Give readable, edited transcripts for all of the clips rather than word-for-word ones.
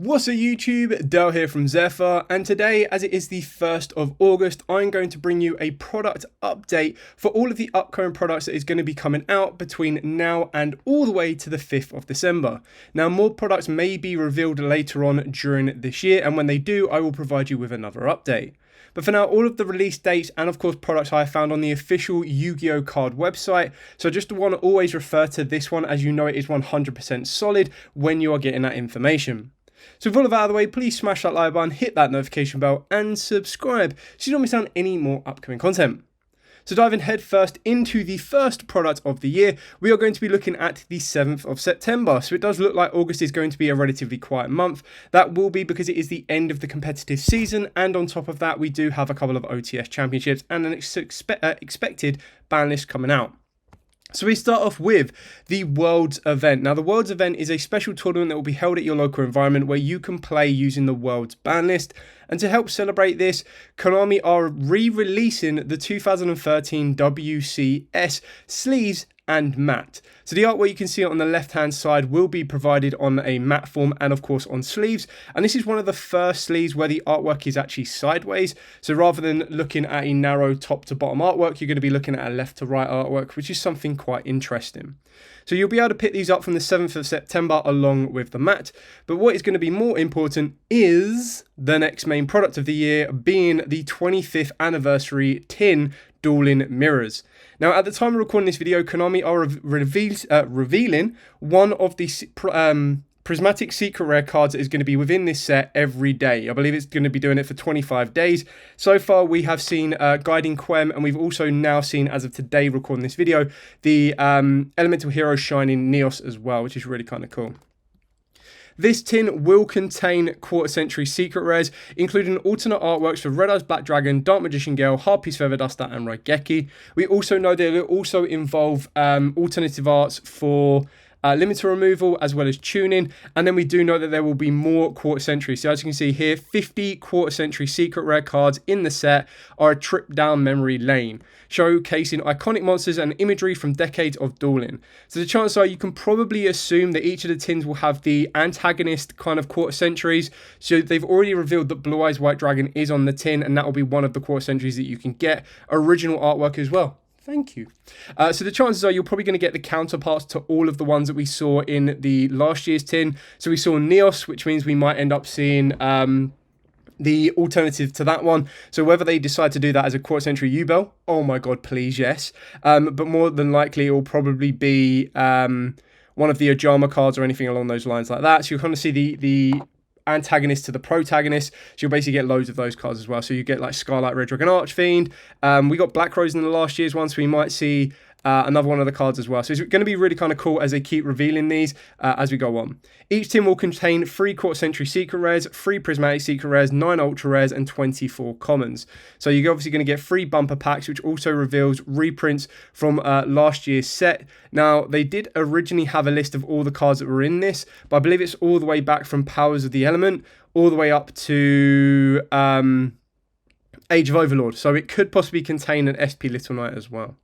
What's up YouTube, Dale here from Zephyr, and today, as it is the 1st of August, I'm going to bring you a product update for all of the upcoming products that is going to be coming out between now and all the way to the 5th of December. Now, more products may be revealed later on during this year, and when they do, I will provide you with another update. But for now, all of the release dates and of course products I found on the official Yugioh card website. So I just want to always refer to this one as you know it is 100% solid when you are getting that information. So with all of that out of the way, please smash that like button, hit that notification bell and subscribe so you don't miss out on any more upcoming content. So diving head first into the first product of the year, we are going to be looking at the 7th of September. So it does look like August is going to be a relatively quiet month. That will be because it is the end of the competitive season, and on top of that we do have a couple of OTS championships and an expected ban list coming out. So we start off with the Worlds event. Now the Worlds event is a special tournament that will be held at your local environment where you can play using the Worlds ban list. And to help celebrate this, Konami are re-releasing the 2013 WCS sleeves and mat. So the artwork you can see on the left hand side will be provided on a mat form and of course on sleeves, and this is one of the first sleeves where the artwork is actually sideways. So rather than looking at a narrow top to bottom artwork, you're going to be looking at a left to right artwork, which is something quite interesting. So you'll be able to pick these up from the 7th of September along with the mat. But what is going to be more important is the next main product of the year being the 25th anniversary tin dueling mirrors. Now, at the time of recording this video, Konami are revealing one of the prismatic secret rare cards that is going to be within this set every day. I believe it's going to be doing it for 25 days. So far, we have seen Guiding Quem, and we've also now seen, as of today, recording this video, the Elemental Hero Shining Neos as well, which is really kind of cool. This tin will contain quarter century secret rares, including alternate artworks for Red Eyes Black Dragon, Dark Magician Girl, Harpies Feather Duster, and Raigeki. We also know that it will also involve alternative arts for limiter removal as well as tuning, and then we do know that there will be more quarter century. So as you can see here, 50 quarter century secret rare cards in the set are a trip down memory lane, showcasing iconic monsters and imagery from decades of dueling. So the chances are you can probably assume that each of the tins will have the antagonist kind of quarter centuries. So they've already revealed that Blue Eyes White Dragon is on the tin, and that will be one of the quarter centuries that you can get original artwork as well. Thank you. So the chances are you're probably going to get the counterparts to all of the ones that we saw in the last year's tin. So we saw Neos, which means we might end up seeing the alternative to that one. So whether they decide to do that as a quarter century Yubel, oh my god, please, yes. But more than likely it will probably be one of the Ajama cards or anything along those lines like that. So you'll kind of see the antagonist to the protagonist, so you'll basically get loads of those cards as well. So you get like Scarlet Red Dragon Archfiend. We got Black Rose in the last year's one, so we might see another one of the cards as well. So it's going to be really kind of cool as they keep revealing these as we go on. Each tin will contain 3 quarter century secret rares, 3 prismatic secret rares, 9 ultra rares, and 24 commons. So you're obviously going to get 3 bumper packs, which also reveals reprints from last year's set. Now, they did originally have a list of all the cards that were in this, but I believe it's all the way back from Powers of the Element all the way up to Age of Overlord. So it could possibly contain an SP Little Knight as well.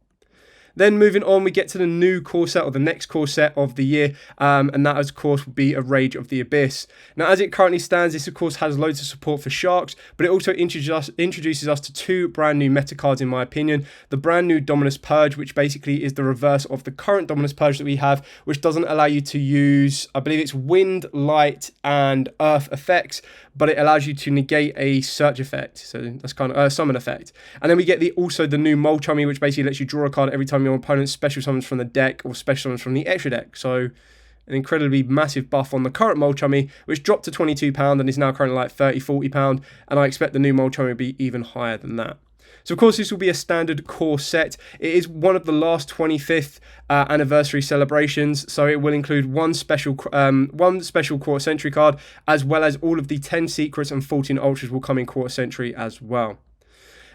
Then moving on, we get to the new core set, or the next core set of the year, and that, of course, will be a Rage of the Abyss. Now, as it currently stands, this, of course, has loads of support for Sharks, but it also introduces us to 2 brand new meta cards, in my opinion. The brand new Dominus Purge, which basically is the reverse of the current Dominus Purge that we have, which doesn't allow you to use, I believe it's wind, light, and earth effects, but it allows you to negate a search effect, so that's kind of a summon effect. And then we get also the new Mole Chummy, which basically lets you draw a card every time your opponent special summons from the deck or special summons from the extra deck. So an incredibly massive buff on the current Mole Chummy, which dropped to £22 and is now currently like £30-40, and I expect the new Mole Chummy to be even higher than that. So of course this will be a standard core set. It is one of the last 25th anniversary celebrations, so it will include one special quarter century card, as well as all of the 10 secrets and 14 ultras will come in quarter century as well.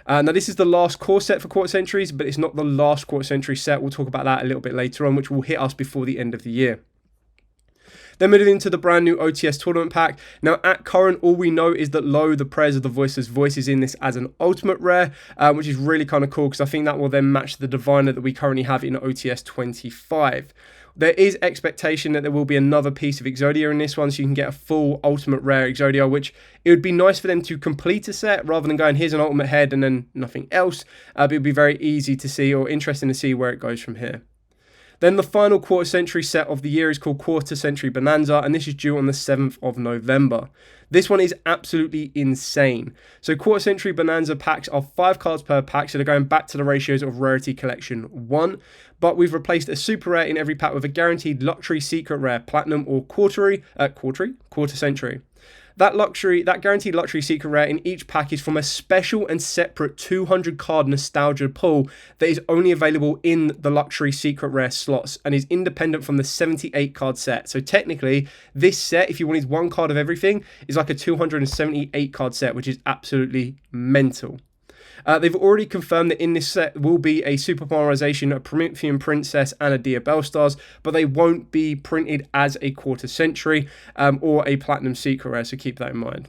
Now this is the last core set for quarter centuries, but it's not the last quarter century set. We'll talk about that a little bit later on, which will hit us before the end of the year. Then moving into the brand new OTS tournament pack. Now at current, all we know is that Lo, the Prayers of the Voiceless Voice, is in this as an ultimate rare, which is really kind of cool because I think that will then match the Diviner that we currently have in OTS 25. There is expectation that there will be another piece of Exodia in this one, so you can get a full ultimate rare Exodia, which it would be nice for them to complete a set rather than going, here's an ultimate head and then nothing else. But it would be very easy to see, or interesting to see where it goes from here. Then the final quarter century set of the year is called Quarter Century Bonanza, and this is due on the 7th of November. This one is absolutely insane. So Quarter Century Bonanza packs are 5 cards per pack, so they're going back to the ratios of Rarity Collection 1, but we've replaced a super rare in every pack with a guaranteed luxury secret rare, platinum or quarter century. That guaranteed luxury secret rare in each pack is from a special and separate 200 card nostalgia pool that is only available in the luxury secret rare slots and is independent from the 78 card set. So technically, this set, if you wanted 1 card of everything, is like a 278 card set, which is absolutely mental. They've already confirmed that in this set will be a super polymerization, a Promethean Princess, and a Dia Bellstars, but they won't be printed as a quarter century or a platinum secret rare, so keep that in mind.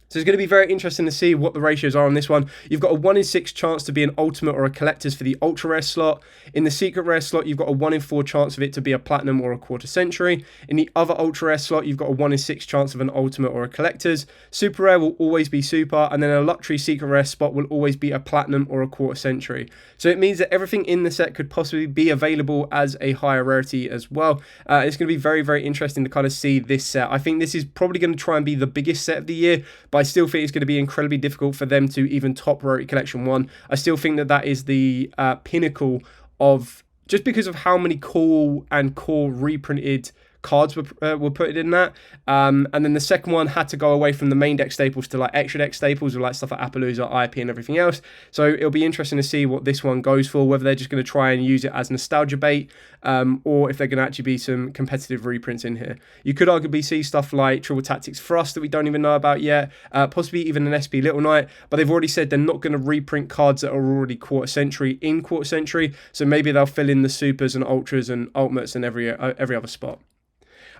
So it's going to be very interesting to see what the ratios are on this one. You've got a 1 in 6 chance to be an ultimate or a collector's for the ultra rare slot. In the secret rare slot, you've got a 1 in 4 chance of it to be a platinum or a quarter century. In the other ultra rare slot, you've got a 1 in 6 chance of an ultimate or a collector's. Super rare will always be super, and then a luxury secret rare spot will always be a platinum or a quarter century. So it means that everything in the set could possibly be available as a higher rarity as well. It's going to be very, very interesting to kind of see this set. I think this is probably going to try and be the biggest set of the year, but I still think it's going to be incredibly difficult for them to even top Rarity Collection 1. I still think that that is the pinnacle of, just because of how many cool and core reprinted cards were put in that. And then the second one had to go away from the main deck staples to like extra deck staples with like stuff like Appaloosa, IP, and everything else. So it'll be interesting to see what this one goes for, whether they're just going to try and use it as nostalgia bait, or if they're going to actually be some competitive reprints in here. You could arguably see stuff like Triple Tactics Thrust that we don't even know about yet, possibly even an SP Little Knight, but they've already said they're not going to reprint cards that are already quarter century in quarter century, so maybe they'll fill in the supers and ultras and ultimates and every other spot.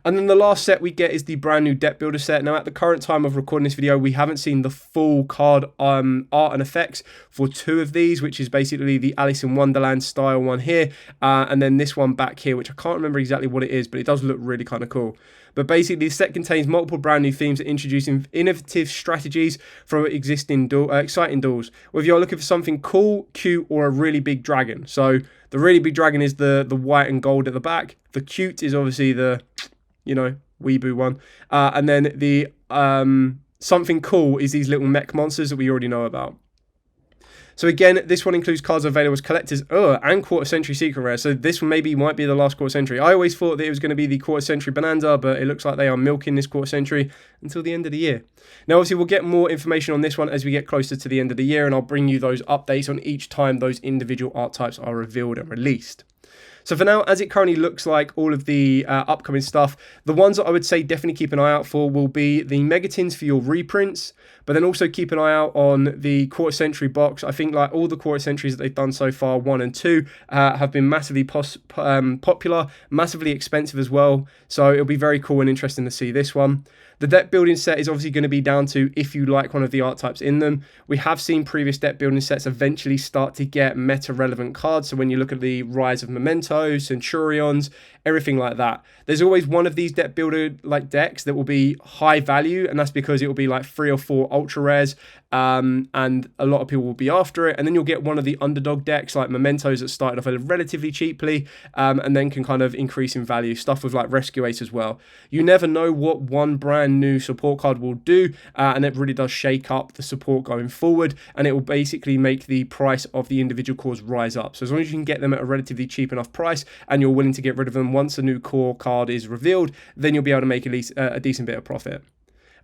And then the last set we get is the brand new Deck Builder set. Now, at the current time of recording this video, we haven't seen the full card art and effects for 2 of these, which is basically the Alice in Wonderland style one here, and then this one back here, which I can't remember exactly what it is, but it does look really kind of cool. But basically, the set contains multiple brand new themes that introduce innovative strategies from existing exciting duels. Whether you're looking for something cool, cute, or a really big dragon. So the really big dragon is the white and gold at the back. The cute is obviously the, you know, weeboo one. And then the something cool is these little mech monsters that we already know about. So again, this one includes cards available as collectors and quarter century secret rare. So this one maybe might be the last quarter century. I always thought that it was going to be the quarter century bonanza, but it looks like they are milking this quarter century until the end of the year. Now, obviously, we'll get more information on this one as we get closer to the end of the year, and I'll bring you those updates on each time those individual art types are revealed and released. So for now, as it currently looks like all of the upcoming stuff, the ones that I would say definitely keep an eye out for will be the Megatins for your reprints, but then also keep an eye out on the quarter century box. I think like all the quarter centuries that they've done so far, 1 and 2, have been massively popular, massively expensive as well. So it'll be very cool and interesting to see this one. The deck building set is obviously going to be down to if you like one of the art types in them. We have seen previous deck building sets eventually start to get meta relevant cards. So when you look at the rise of Mementos, Centurions, everything like that, there's always one of these deck builder like decks that will be high value, and that's because it will be like 3 or 4 ultra rares, and a lot of people will be after it. And then you'll get one of the underdog decks like Mementos that started off relatively cheaply, and then can kind of increase in value. Stuff with like Rescue Ace as well. You never know what one brand new support card will do, and it really does shake up the support going forward, and it will basically make the price of the individual cores rise up. So as long as you can get them at a relatively cheap enough price and you're willing to get rid of them once a new core card is revealed, then you'll be able to make at least a decent bit of profit.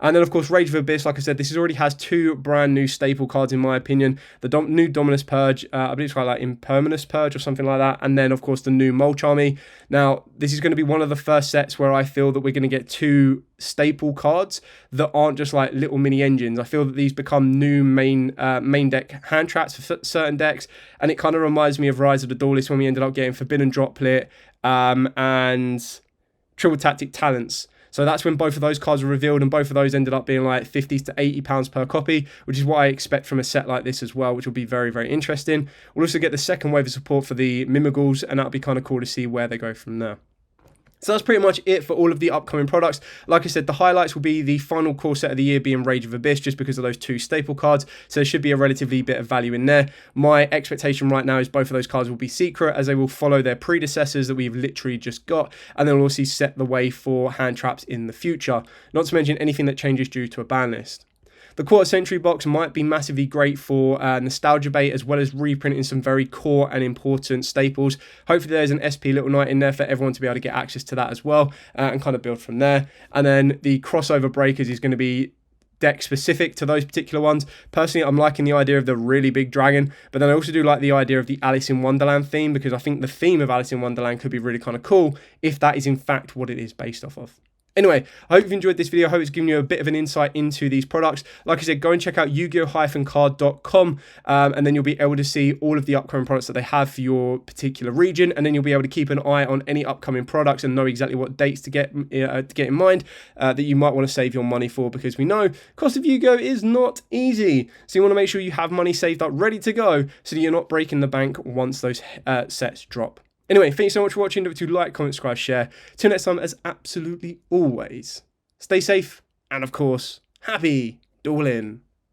And then, of course, Rage of Abyss, like I said, this already has 2 brand new staple cards, in my opinion. The new Dominus Purge, I believe it's called like Impermanous Purge or something like that. And then, of course, the new Mulch Army. Now, this is going to be one of the first sets where I feel that we're going to get 2 staple cards that aren't just like little mini engines. I feel that these become new main deck hand traps for certain decks. And it kind of reminds me of Rise of the Duelist when we ended up getting Forbidden Droplet and Triple Tactic Talents. So that's when both of those cards were revealed, and both of those ended up being like £50 to £80 per copy, which is what I expect from a set like this as well, which will be very, very interesting. We'll also get the second wave of support for the Mimigles, and that'll be kind of cool to see where they go from there. So that's pretty much it for all of the upcoming products. Like I said, the highlights will be the final core set of the year being Rage of Abyss, just because of those 2 staple cards. So there should be a relatively bit of value in there. My expectation right now is both of those cards will be secret, as they will follow their predecessors that we've literally just got, and they'll also set the way for hand traps in the future. Not to mention anything that changes due to a ban list. The quarter century box might be massively great for nostalgia bait, as well as reprinting some very core and important staples. Hopefully there's an SP Little Knight in there for everyone to be able to get access to that as well, and kind of build from there. And then the crossover breakers is going to be deck specific to those particular ones. Personally, I'm liking the idea of the really big dragon, but then I also do like the idea of the Alice in Wonderland theme, because I think the theme of Alice in Wonderland could be really kind of cool if that is in fact what it is based off of. Anyway, I hope you've enjoyed this video. I hope it's given you a bit of an insight into these products. Like I said, go and check out Yugioh-card.com, and then you'll be able to see all of the upcoming products that they have for your particular region, and then you'll be able to keep an eye on any upcoming products and know exactly what dates to get in mind that you might want to save your money for, because we know cost of Yu-Gi-Oh is not easy. So you want to make sure you have money saved up ready to go so that you're not breaking the bank once those sets drop. Anyway, thank you so much for watching. Don't forget to like, comment, subscribe, share. Till next time, as absolutely always, stay safe and, of course, happy dueling.